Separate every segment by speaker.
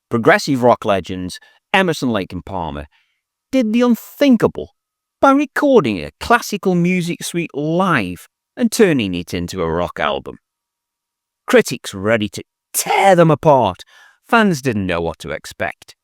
Speaker 1: progressive rock legends Emerson, Lake and Palmer did the unthinkable by recording a classical music suite live and turning it into a rock album. Critics were ready to tear them apart. Fans didn't know what to expect.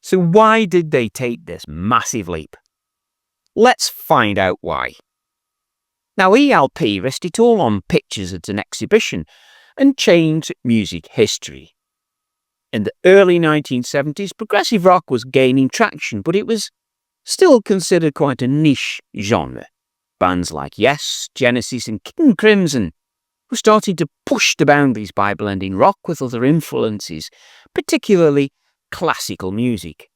Speaker 1: So why did they take this massive leap? Let's find out why. Now, ELP risked it all on pictures at an exhibition and changed music history. In the early 1970s, progressive rock was gaining traction, but it was still considered quite a niche genre. Bands like Yes, Genesis and King Crimson were starting to push the boundaries by blending rock with other influences, particularly classical music.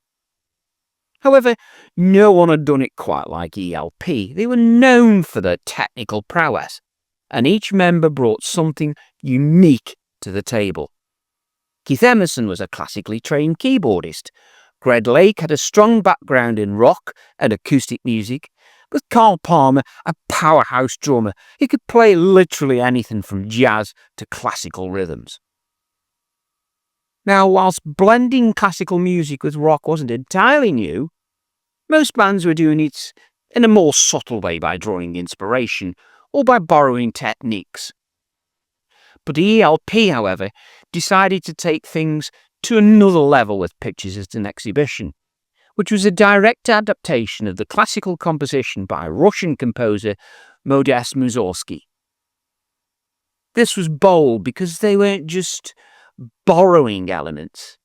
Speaker 1: However, no one had done it quite like ELP. They were known for their technical prowess, and each member brought something unique to the table. Keith Emerson was a classically trained keyboardist. Greg Lake had a strong background in rock and acoustic music, with Carl Palmer a powerhouse drummer. He could play literally anything from jazz to classical rhythms. Now, whilst blending classical music with rock wasn't entirely new, most bands were doing it in a more subtle way by drawing inspiration or by borrowing techniques. But ELP, however, decided to take things to another level with pictures at an exhibition, which was a direct adaptation of the classical composition by Russian composer Modest Mussorgsky. This was bold because they weren't just borrowing elements.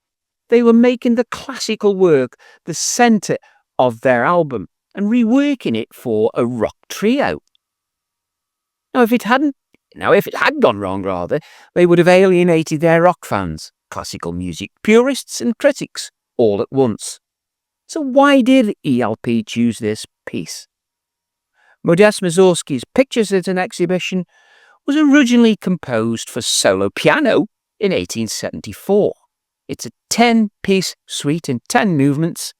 Speaker 1: They were making the classical work the centre of their album and reworking it for a rock trio. Now, if it had gone wrong, they would have alienated their rock fans, classical music purists and critics all at once. So why did ELP choose this piece? Modest Mussorgsky's Pictures at an Exhibition was originally composed for solo piano in 1874. It's a 10-piece suite in 10 movements,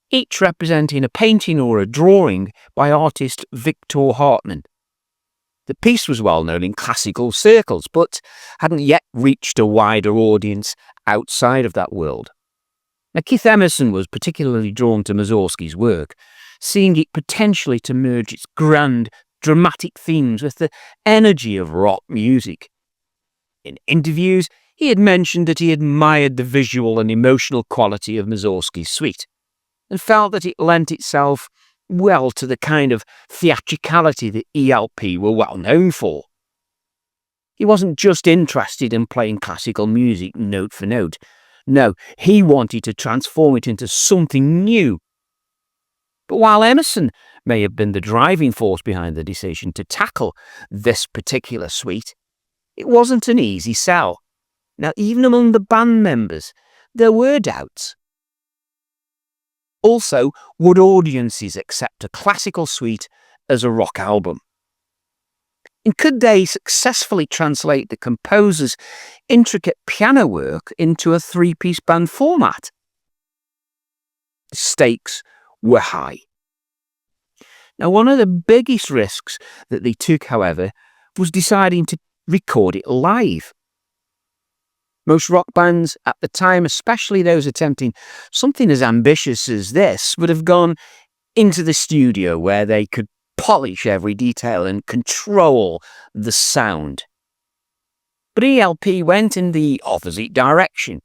Speaker 1: each representing a painting or a drawing by artist Victor Hartmann. The piece was well known in classical circles, but hadn't yet reached a wider audience outside of that world. Now, Keith Emerson was particularly drawn to Mussorgsky's work, seeing it potentially to merge its grand, dramatic themes with the energy of rock music. In interviews, he had mentioned that he admired the visual and emotional quality of Mussorgsky's suite, and felt that it lent itself well to the kind of theatricality that ELP were well known for. He wasn't just interested in playing classical music note for note. No, he wanted to transform it into something new. But while Emerson may have been the driving force behind the decision to tackle this particular suite, it wasn't an easy sell. Now, even among the band members, there were doubts. Also, would audiences accept a classical suite as a rock album? And could they successfully translate the composer's intricate piano work into a 3-piece band format? The stakes were high. Now, one of the biggest risks that they took, however, was deciding to record it live. Most rock bands at the time, especially those attempting something as ambitious as this, would have gone into the studio where they could polish every detail and control the sound. But ELP went in the opposite direction.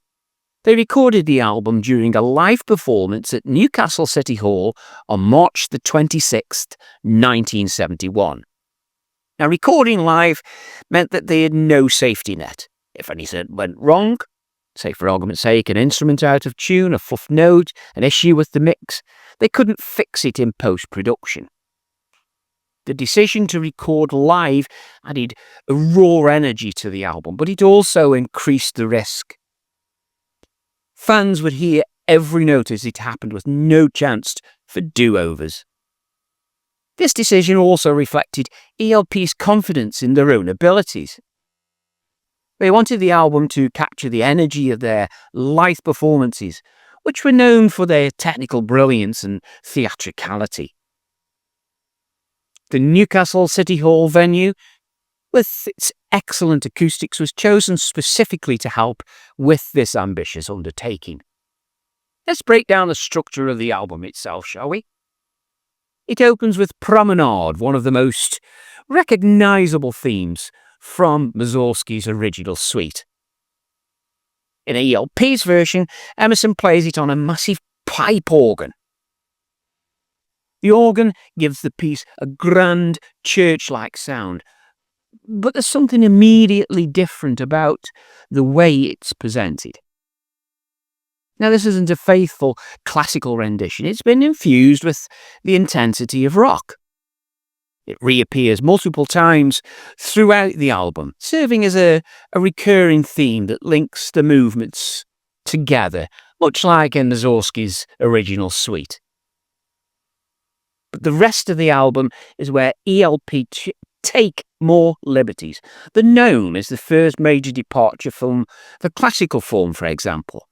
Speaker 1: They recorded the album during a live performance at Newcastle City Hall on March the 26th, 1971. Now, recording live meant that they had no safety net. If anything went wrong, say for argument's sake, an instrument out of tune, a fluff note, an issue with the mix, they couldn't fix it in post-production. The decision to record live added a raw energy to the album, but it also increased the risk. Fans would hear every note as it happened with no chance for do-overs. This decision also reflected ELP's confidence in their own abilities. They wanted the album to capture the energy of their live performances, which were known for their technical brilliance and theatricality. The Newcastle City Hall venue with its excellent acoustics, was chosen specifically to help with this ambitious undertaking. Let's break down the structure of the album itself, shall we? It opens with Promenade, one of the most recognisable themes from Mussorgsky's original suite. In ELP's version, Emerson plays it on a massive pipe organ. The organ gives the piece a grand, church-like sound, but there's something immediately different about the way it's presented. Now, this isn't a faithful classical rendition. It's been infused with the intensity of rock. It reappears multiple times throughout the album, serving as a recurring theme that links the movements together, much like in Mussorgsky's original suite. But the rest of the album is where ELP take more liberties. The Gnome is the first major departure from the classical form, for example.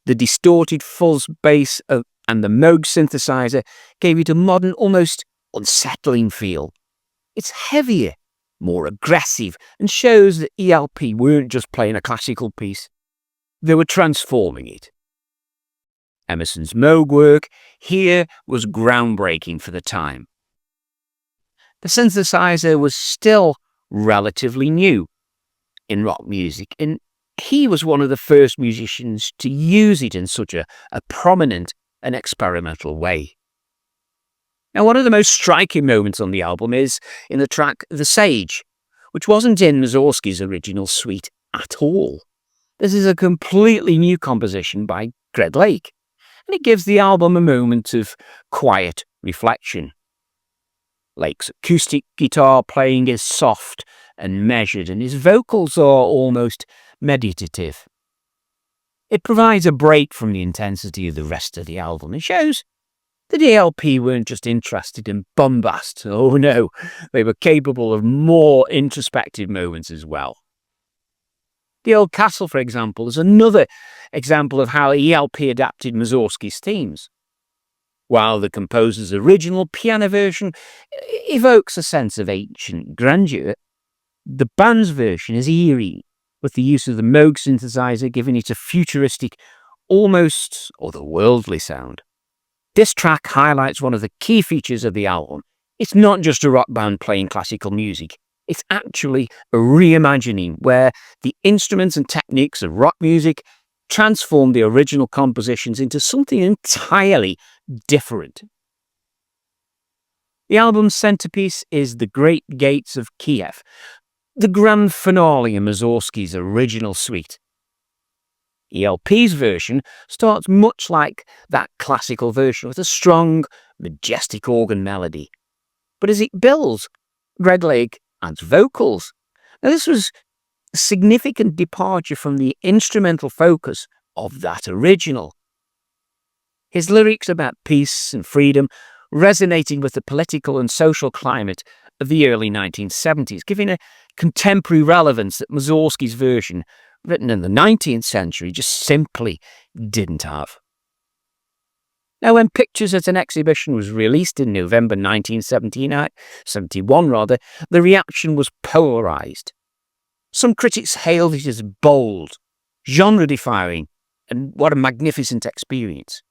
Speaker 1: The distorted fuzz bass and the Moog synthesizer gave it a modern, almost unsettling feel. It's heavier, more aggressive, and shows that ELP weren't just playing a classical piece. They were transforming it. Emerson's Moog work here was groundbreaking for the time. The synthesizer was still relatively new in rock music, and he was one of the first musicians to use it in such a prominent and experimental way. Now, one of the most striking moments on the album is in the track The Sage, which wasn't in Mussorgsky's original suite at all. This is a completely new composition by Greg Lake, and it gives the album a moment of quiet reflection. Lake's acoustic guitar playing is soft and measured, and his vocals are almost meditative. It provides a break from the intensity of the rest of the album and shows that ELP weren't just interested in bombast. Oh no, they were capable of more introspective moments as well. The Old Castle, for example, is another example of how ELP adapted Mussorgsky's themes. While the composer's original piano version evokes a sense of ancient grandeur, the band's version is eerie, with the use of the Moog synthesizer giving it a futuristic, almost otherworldly sound. This track highlights one of the key features of the album. It's not just a rock band playing classical music. It's actually a reimagining where the instruments and techniques of rock music transform the original compositions into something entirely different. The album's centerpiece is The Great Gates of Kiev, the grand finale in Mussorgsky's original suite. ELP's version starts much like that classical version with a strong, majestic organ melody. But as it builds, Greg Lake adds vocals. Now, this was a significant departure from the instrumental focus of that original. His lyrics about peace and freedom resonating with the political and social climate of the early 1970s, giving a contemporary relevance that Mussorgsky's version, written in the 19th century, just simply didn't have. Now, when Pictures at an Exhibition was released in November 1971, the reaction was polarised. Some critics hailed it as bold, genre-defying, and what a magnificent experience.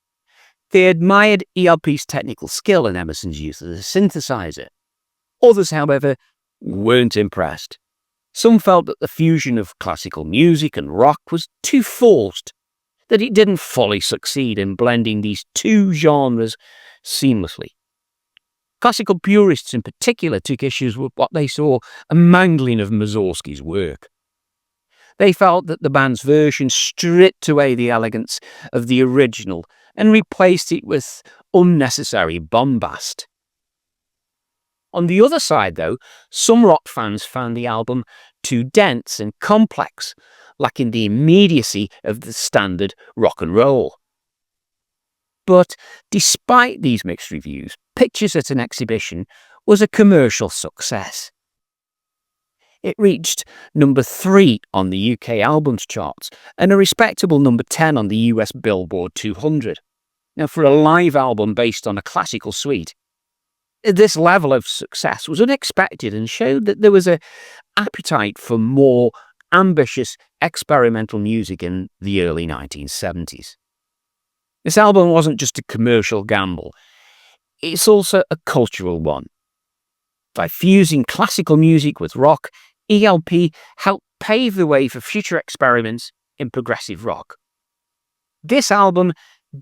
Speaker 1: They admired ELP's technical skill and Emerson's use of the synthesizer. Others, however, weren't impressed. Some felt that the fusion of classical music and rock was too forced, that it didn't fully succeed in blending these two genres seamlessly. Classical purists in particular took issues with what they saw a mangling of Mussorgsky's work. They felt that the band's version stripped away the elegance of the original and replaced it with unnecessary bombast. On the other side, though, some rock fans found the album too dense and complex, lacking the immediacy of the standard rock and roll. But despite these mixed reviews, Pictures at an Exhibition was a commercial success. It reached number 3 on the UK albums charts and a respectable number 10 on the US Billboard 200. Now, for a live album based on a classical suite, This level of success was unexpected and showed that there was an appetite for more ambitious experimental music in the early 1970s. This album wasn't just a commercial gamble, it's also a cultural one. By fusing classical music with rock, ELP helped pave the way for future experiments in progressive rock. This album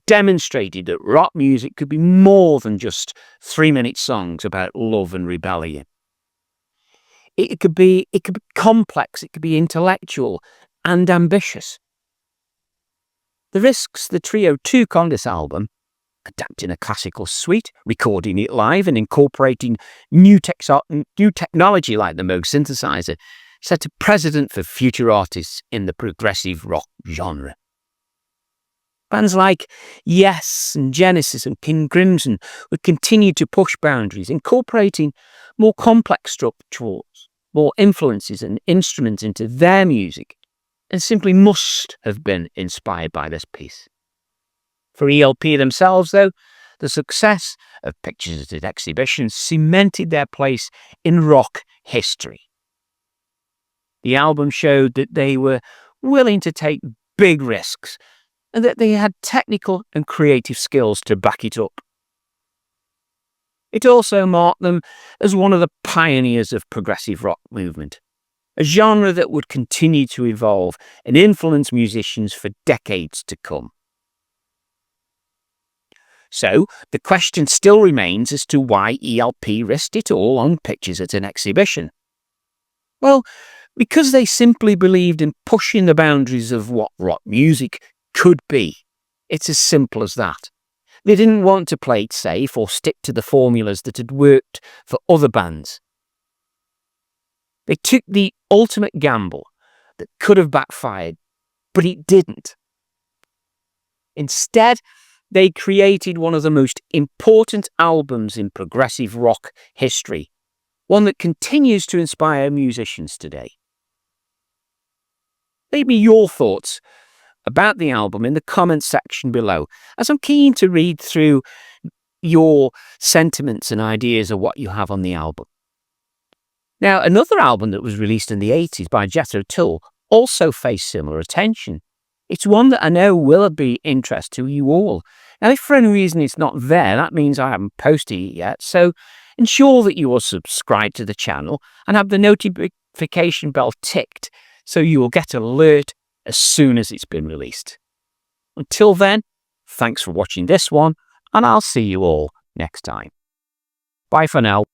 Speaker 1: demonstrated that rock music could be more than just 3-minute songs about love and rebellion. It could be complex, it could be intellectual and ambitious. The risks the trio took on this album, adapting a classical suite, recording it live and incorporating new technology like the Moog synthesizer, set a precedent for future artists in the progressive rock genre. Bands like Yes and Genesis and King Crimson would continue to push boundaries, incorporating more complex structures, more influences and instruments into their music, and simply must have been inspired by this piece. For ELP themselves, though, the success of Pictures at Exhibition cemented their place in rock history. The album showed that they were willing to take big risks and that they had technical and creative skills to back it up. It also marked them as one of the pioneers of progressive rock movement, a genre that would continue to evolve and influence musicians for decades to come. So, the question still remains as to why ELP risked it all on Pictures at an Exhibition. Well, because they simply believed in pushing the boundaries of what rock music could be. It's as simple as that. They didn't want to play it safe or stick to the formulas that had worked for other bands. They took the ultimate gamble that could have backfired, but it didn't. Instead, they created one of the most important albums in progressive rock history, one that continues to inspire musicians today. Leave me your thoughts about the album in the comments section below, as I'm keen to read through your sentiments and ideas of what you have on the album. Now, another album that was released in the 80s by Jethro Tull also faced similar attention. It's one that I know will be interest to you all. Now, if for any reason it's not there, that means I haven't posted it yet, so ensure that you are subscribed to the channel and have the notification bell ticked so you will get an alert as soon as it's been released. Until then, thanks for watching this one, and I'll see you all next time. Bye for now.